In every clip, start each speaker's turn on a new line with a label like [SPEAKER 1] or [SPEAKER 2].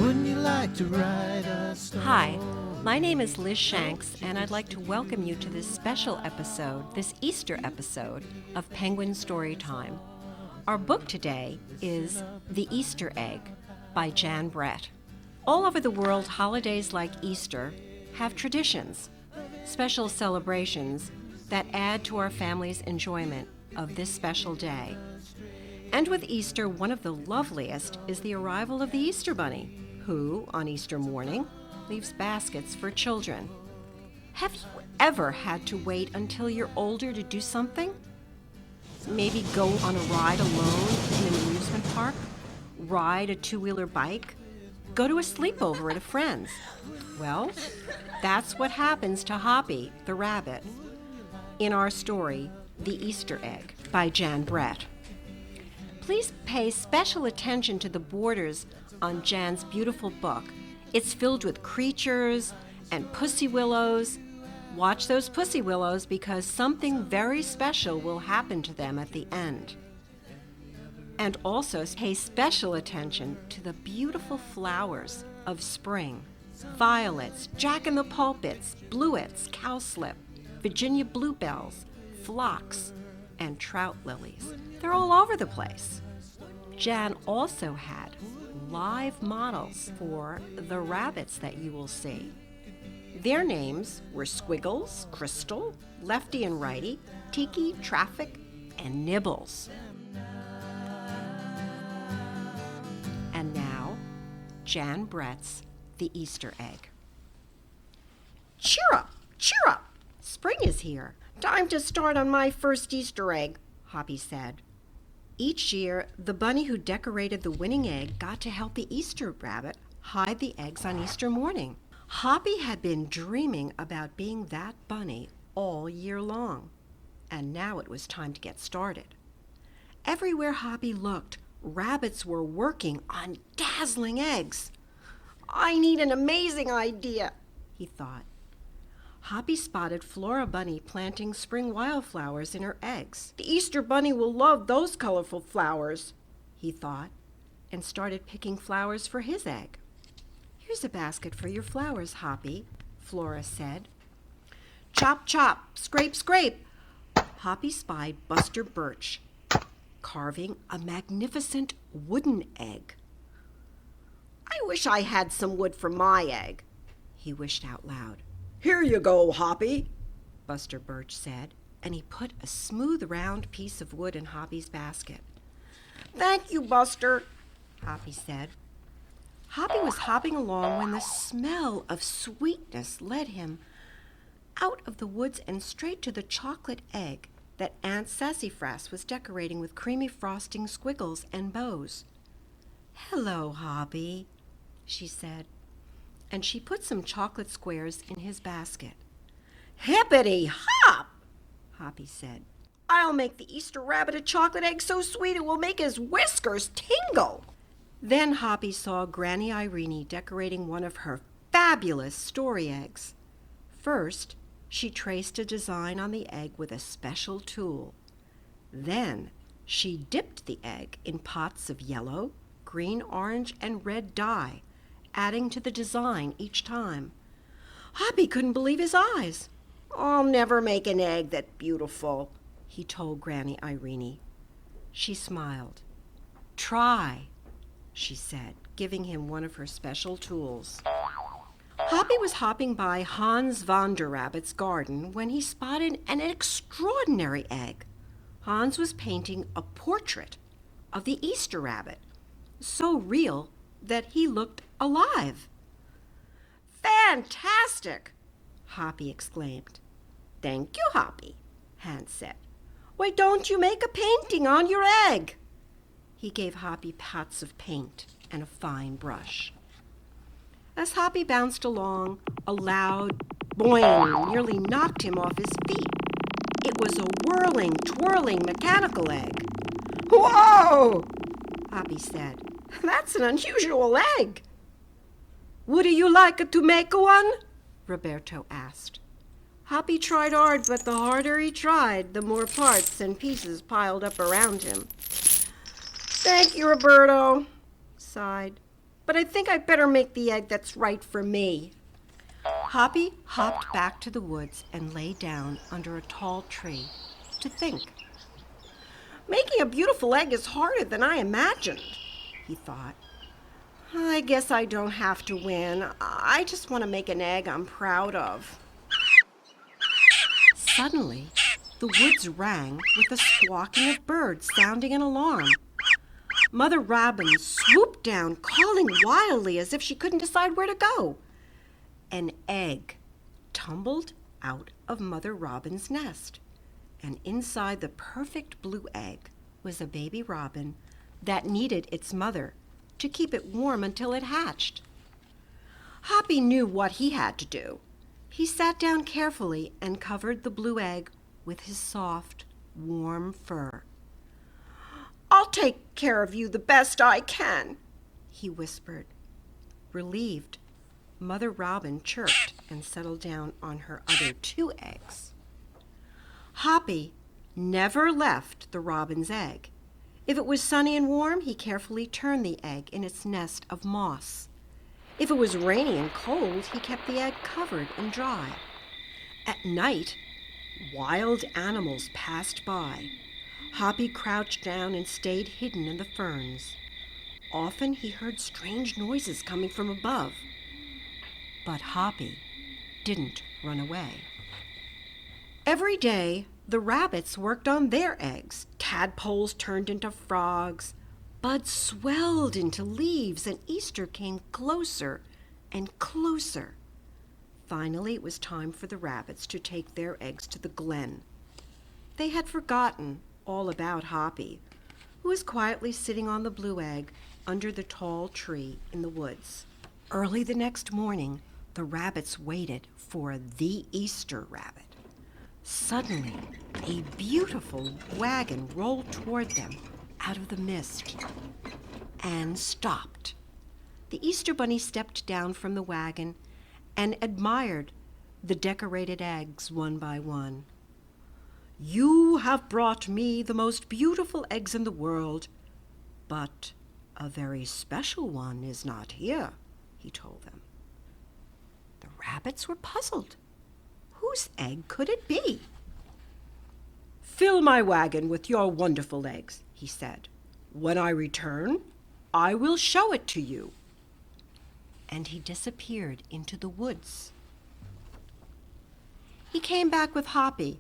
[SPEAKER 1] Wouldn't you like to ride a storm?
[SPEAKER 2] Hi, my name is Liz Shanks, and I'd like to welcome you to this special episode, this Easter episode of Penguin Storytime. Our book today is The Easter Egg by Jan Brett. All over the world, holidays like Easter have traditions, special celebrations that add to our family's enjoyment of this special day. And with Easter, one of the loveliest is the arrival of the Easter Bunny, who, on Easter morning, leaves baskets for children. Have you ever had to wait until you're older to do something? Maybe go on a ride alone in an amusement park, ride a two-wheeler bike, go to a sleepover at a friend's. Well, that's what happens to Hoppi, the rabbit, in our story, The Easter Egg by Jan Brett. Please pay special attention to the borders on Jan's beautiful book. It's filled with creatures and pussy willows. Watch those pussy willows because something very special will happen to them at the end. And also pay special attention to the beautiful flowers of spring. Violets, jack-in-the-pulpits, bluets, cowslip, Virginia bluebells, phlox, and trout lilies. They're all over the place. Jan also had live models for the rabbits that you will see. Their names were Squiggles, Crystal, Lefty and Righty, Tiki, Traffic, and Nibbles. And now, Jan Brett's The Easter Egg. Cheer up! Cheer up! Spring is here. Time to start on my first Easter egg, Hoppi said. Each year, the bunny who decorated the winning egg got to help the Easter rabbit hide the eggs on Easter morning. Hoppi had been dreaming about being that bunny all year long, and now it was time to get started. Everywhere Hoppi looked, rabbits were working on dazzling eggs. I need an amazing idea, he thought. Hoppi spotted Flora Bunny planting spring wildflowers in her eggs. The Easter Bunny will love those colorful flowers, he thought, and started picking flowers for his egg. Here's a basket for your flowers, Hoppi, Flora said. Chop, chop, scrape, scrape. Hoppi spied Buster Birch carving a magnificent wooden egg. I wish I had some wood for my egg, he wished out loud. Here you go, Hoppi, Buster Birch said, and he put a smooth round piece of wood in Hoppi's basket. Thank you, Buster, Hoppi said. Hoppi was hopping along when the smell of sweetness led him out of the woods and straight to the chocolate egg that Aunt Sassyfrass was decorating with creamy frosting squiggles and bows. Hello, Hoppi, she said, and she put some chocolate squares in his basket. Hippity hop, Hoppi said. I'll make the Easter rabbit a chocolate egg so sweet it will make his whiskers tingle. Then Hoppi saw Granny Irene decorating one of her fabulous story eggs. First, she traced a design on the egg with a special tool. Then, she dipped the egg in pots of yellow, green, orange, and red dye, adding to the design each time. Hoppi couldn't believe his eyes. I'll never make an egg that beautiful, he told Granny Irene. She smiled. Try, she said, giving him one of her special tools. Hoppi was hopping by Hans van der Rabbit's garden when he spotted an extraordinary egg. Hans was painting a portrait of the Easter rabbit, so real that he looked alive. Fantastic, Hoppi exclaimed. Thank you, Hoppi, Hans said. Why don't you make a painting on your egg? He gave Hoppi pots of paint and a fine brush. As Hoppi bounced along, a loud boing nearly knocked him off his feet. It was a whirling, twirling mechanical egg. Whoa, Hoppi said. That's an unusual egg. Would you like to make one? Roberto asked. Hoppi tried hard, but the harder he tried, the more parts and pieces piled up around him. Thank you, Roberto, sighed. but I think I'd better make the egg that's right for me. Hoppi hopped back to the woods and lay down under a tall tree to think. Making a beautiful egg is harder than I imagined, he thought. I guess I don't have to win. I just want to make an egg I'm proud of. Suddenly, the woods rang with the squawking of birds sounding an alarm. Mother Robin swooped down, calling wildly as if she couldn't decide where to go. An egg tumbled out of Mother Robin's nest, and inside the perfect blue egg was a baby robin that needed its mother to keep it warm until it hatched. Hoppi knew what he had to do. He sat down carefully and covered the blue egg with his soft, warm fur. I'll take care of you the best I can, he whispered. Relieved, Mother Robin chirped and settled down on her other 2 eggs. Hoppi never left the robin's egg. If it was sunny and warm, he carefully turned the egg in its nest of moss. If it was rainy and cold, he kept the egg covered and dry. At night, wild animals passed by. Hoppi crouched down and stayed hidden in the ferns. Often he heard strange noises coming from above. But Hoppi didn't run away. Every day, the rabbits worked on their eggs. Tadpoles turned into frogs. Buds swelled into leaves, and Easter came closer and closer. Finally, it was time for the rabbits to take their eggs to the glen. They had forgotten all about Hoppi, who was quietly sitting on the blue egg under the tall tree in the woods. Early the next morning, the rabbits waited for the Easter rabbit. Suddenly, a beautiful wagon rolled toward them out of the mist and stopped. The Easter bunny stepped down from the wagon and admired the decorated eggs one by one. You have brought me the most beautiful eggs in the world, but a very special one is not here, he told them. The rabbits were puzzled. Whose egg could it be? Fill my wagon with your wonderful eggs, he said. When I return, I will show it to you. And he disappeared into the woods. He came back with Hoppi,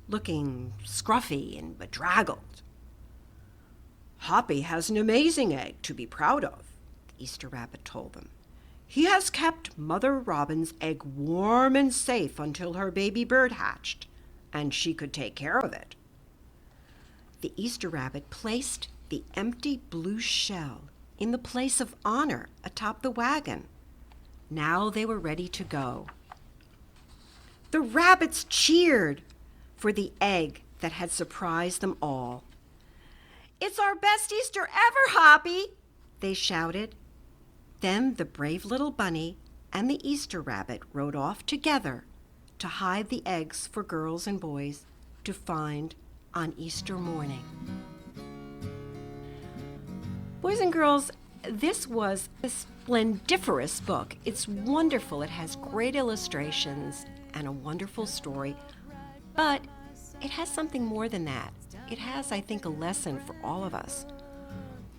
[SPEAKER 2] looking scruffy and bedraggled. Hoppi has an amazing egg to be proud of, the Easter rabbit told them. He has kept Mother Robin's egg warm and safe until her baby bird hatched, and she could take care of it. The Easter rabbit placed the empty blue shell in the place of honor atop the wagon. Now they were ready to go. The rabbits cheered for the egg that had surprised them all. It's our best Easter ever, Hoppi, they shouted. Then the brave little bunny and the Easter rabbit rode off together to hide the eggs for girls and boys to find on Easter morning. Boys and girls, this was a splendiferous book. It's wonderful. It has great illustrations and a wonderful story, but it has something more than that. It has, I think, a lesson for all of us.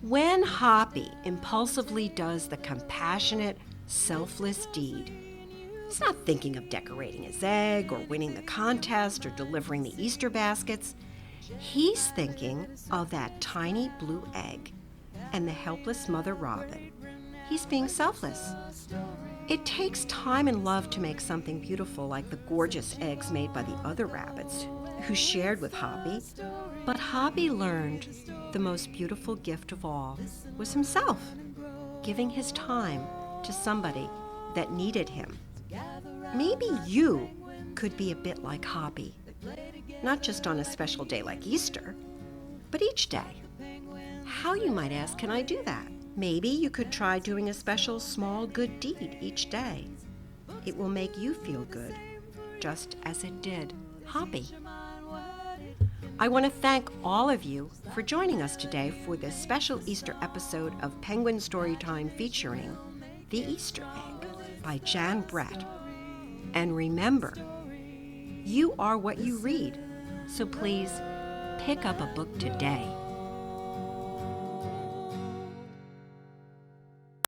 [SPEAKER 2] When Hoppi impulsively does the compassionate, selfless deed, he's not thinking of decorating his egg or winning the contest or delivering the Easter baskets. He's thinking of that tiny blue egg and the helpless Mother Robin. He's being selfless. It takes time and love to make something beautiful like the gorgeous eggs made by the other rabbits who shared with Hoppi. But Hoppi learned the most beautiful gift of all was himself, giving his time to somebody that needed him. Maybe you could be a bit like Hoppi, not just on a special day like Easter, but each day. How, you might ask, can I do that? Maybe you could try doing a special small good deed each day. It will make you feel good, just as it did Hoppi. I want to thank all of you for joining us today for this special Easter episode of Penguin Storytime featuring The Easter Egg by Jan Brett. And remember, you are what you read, so please pick up a book today